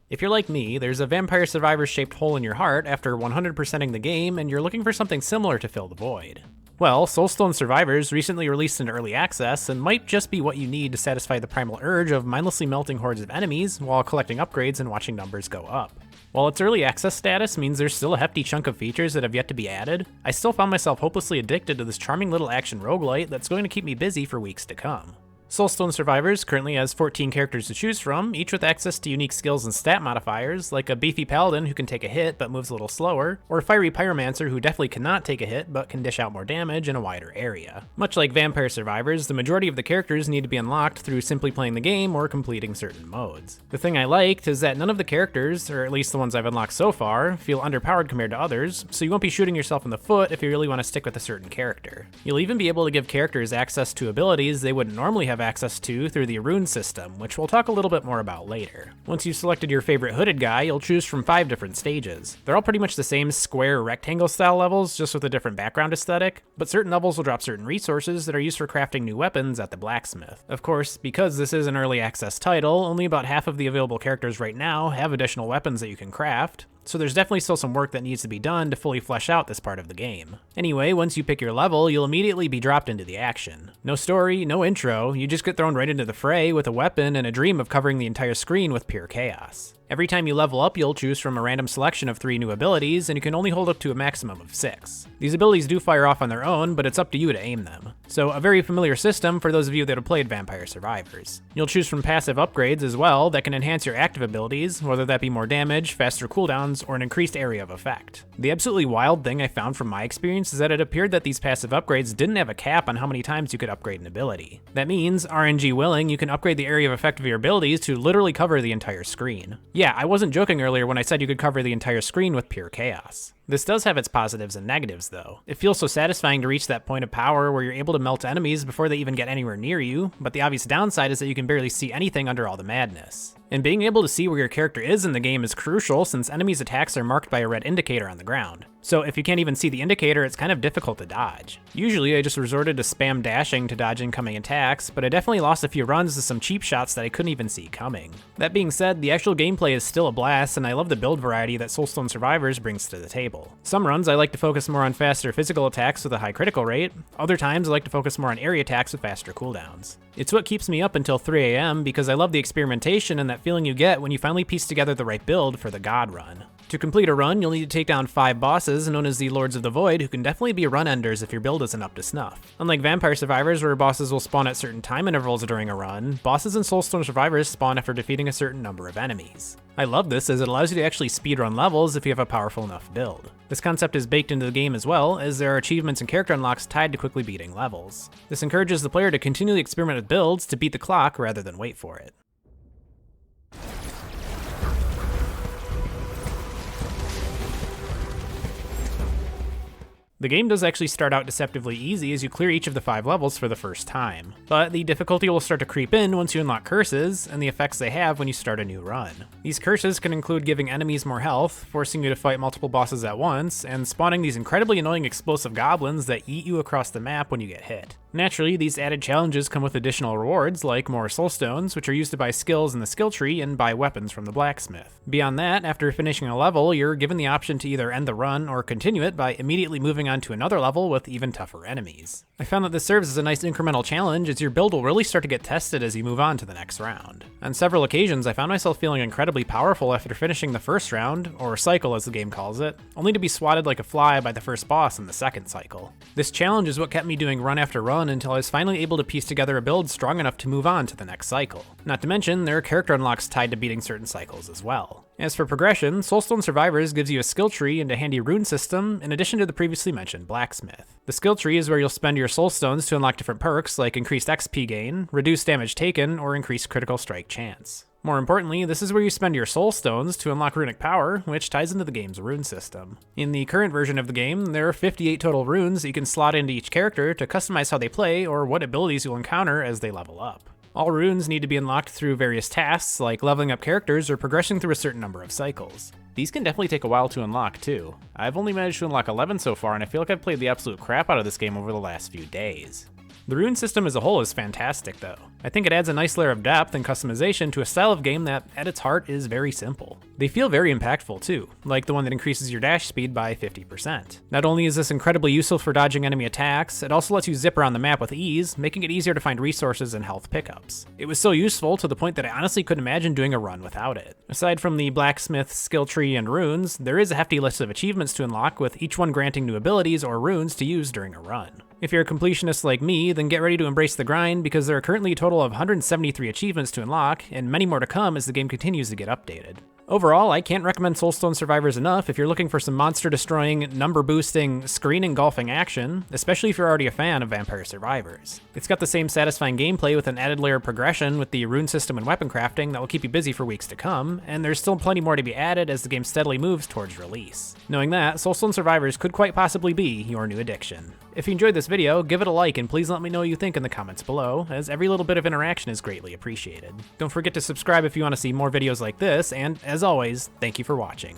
If you're like me, there's a Vampire Survivors shaped hole in your heart after 100%ing the game and you're looking for something similar to fill the void. Well, Soulstone Survivors recently released into early access and might just be what you need to satisfy the primal urge of mindlessly melting hordes of enemies while collecting upgrades and watching numbers go up. While its early access status means there's still a hefty chunk of features that have yet to be added, I still found myself hopelessly addicted to this charming little action roguelite that's going to keep me busy for weeks to come. Soulstone Survivors currently has 14 characters to choose from, each with access to unique skills and stat modifiers, like a beefy paladin who can take a hit but moves a little slower, or a fiery pyromancer who definitely cannot take a hit but can dish out more damage in a wider area. Much like Vampire Survivors, the majority of the characters need to be unlocked through simply playing the game or completing certain modes. The thing I liked is that none of the characters, or at least the ones I've unlocked so far, feel underpowered compared to others, so you won't be shooting yourself in the foot if you really want to stick with a certain character. You'll even be able to give characters access to abilities they wouldn't normally have access to through the rune system, which we'll talk a little bit more about later. Once you've selected your favorite hooded guy, you'll choose from 5 different stages. They're all pretty much the same square rectangle style levels, just with a different background aesthetic, but certain levels will drop certain resources that are used for crafting new weapons at the blacksmith. Of course, because this is an early access title, only about half of the available characters right now have additional weapons that you can craft, so there's definitely still some work that needs to be done to fully flesh out this part of the game. Anyway, once you pick your level, you'll immediately be dropped into the action. No story, no intro, you just get thrown right into the fray with a weapon and a dream of covering the entire screen with pure chaos. Every time you level up, you'll choose from a random selection of 3 new abilities, and you can only hold up to a maximum of 6. These abilities do fire off on their own, but it's up to you to aim them. So a very familiar system for those of you that have played Vampire Survivors. You'll choose from passive upgrades as well that can enhance your active abilities, whether that be more damage, faster cooldowns, or an increased area of effect. The absolutely wild thing I found from my experience is that it appeared that these passive upgrades didn't have a cap on how many times you could upgrade an ability. That means, RNG willing, you can upgrade the area of effect of your abilities to literally cover the entire screen. Yeah, I wasn't joking earlier when I said you could cover the entire screen with pure chaos. This does have its positives and negatives though. It feels so satisfying to reach that point of power where you're able to melt enemies before they even get anywhere near you, but the obvious downside is that you can barely see anything under all the madness. And being able to see where your character is in the game is crucial since enemies' attacks are marked by a red indicator on the ground. So if you can't even see the indicator, it's kind of difficult to dodge. Usually I just resorted to spam dashing to dodge incoming attacks, but I definitely lost a few runs to some cheap shots that I couldn't even see coming. That being said, the actual gameplay is still a blast, and I love the build variety that Soulstone Survivors brings to the table. Some runs I like to focus more on faster physical attacks with a high critical rate, other times I like to focus more on area attacks with faster cooldowns. It's what keeps me up until 3 AM because I love the experimentation and that feeling you get when you finally piece together the right build for the God run. To complete a run, you'll need to take down 5 bosses known as the Lords of the Void, who can definitely be run enders if your build isn't up to snuff. Unlike Vampire Survivors, where bosses will spawn at certain time intervals during a run, bosses in Soulstone Survivors spawn after defeating a certain number of enemies. I love this as it allows you to actually speedrun levels if you have a powerful enough build. This concept is baked into the game as well, as there are achievements and character unlocks tied to quickly beating levels. This encourages the player to continually experiment with builds to beat the clock rather than wait for it. The game does actually start out deceptively easy as you clear each of the 5 levels for the first time, but the difficulty will start to creep in once you unlock curses and the effects they have when you start a new run. These curses can include giving enemies more health, forcing you to fight multiple bosses at once, and spawning these incredibly annoying explosive goblins that eat you across the map when you get hit. Naturally, these added challenges come with additional rewards like more soulstones, which are used to buy skills in the skill tree and buy weapons from the blacksmith. Beyond that, after finishing a level, you're given the option to either end the run or continue it by immediately moving on to another level with even tougher enemies. I found that this serves as a nice incremental challenge as your build will really start to get tested as you move on to the next round. On several occasions, I found myself feeling incredibly powerful after finishing the first round, or cycle as the game calls it, only to be swatted like a fly by the first boss in the second cycle. This challenge is what kept me doing run after run until I was finally able to piece together a build strong enough to move on to the next cycle. Not to mention, there are character unlocks tied to beating certain cycles as well. As for progression, Soulstone Survivors gives you a skill tree and a handy rune system in addition to the previously mentioned blacksmith. The skill tree is where you'll spend your soulstones to unlock different perks like increased XP gain, reduced damage taken, or increased critical strike chance. More importantly, this is where you spend your soulstones to unlock runic power, which ties into the game's rune system. In the current version of the game, there are 58 total runes that you can slot into each character to customize how they play or what abilities you'll encounter as they level up. All runes need to be unlocked through various tasks like leveling up characters or progressing through a certain number of cycles. These can definitely take a while to unlock too. I've only managed to unlock 11 so far and I feel like I've played the absolute crap out of this game over the last few days. The rune system as a whole is fantastic though. I think it adds a nice layer of depth and customization to a style of game that, at its heart, is very simple. They feel very impactful too, like the one that increases your dash speed by 50%. Not only is this incredibly useful for dodging enemy attacks, it also lets you zip around the map with ease, making it easier to find resources and health pickups. It was so useful to the point that I honestly couldn't imagine doing a run without it. Aside from the blacksmith, skill tree, and runes, there is a hefty list of achievements to unlock, with each one granting new abilities or runes to use during a run. If you're a completionist like me, then get ready to embrace the grind, because there are currently a total of 173 achievements to unlock, and many more to come as the game continues to get updated. Overall, I can't recommend Soulstone Survivors enough if you're looking for some monster-destroying, number-boosting, screen-engulfing action, especially if you're already a fan of Vampire Survivors. It's got the same satisfying gameplay with an added layer of progression with the rune system and weapon crafting that will keep you busy for weeks to come, and there's still plenty more to be added as the game steadily moves towards release. Knowing that, Soulstone Survivors could quite possibly be your new addiction. If you enjoyed this video, give it a like and please let me know what you think in the comments below, as every little bit of interaction is greatly appreciated. Don't forget to subscribe if you want to see more videos like this, and as always, thank you for watching.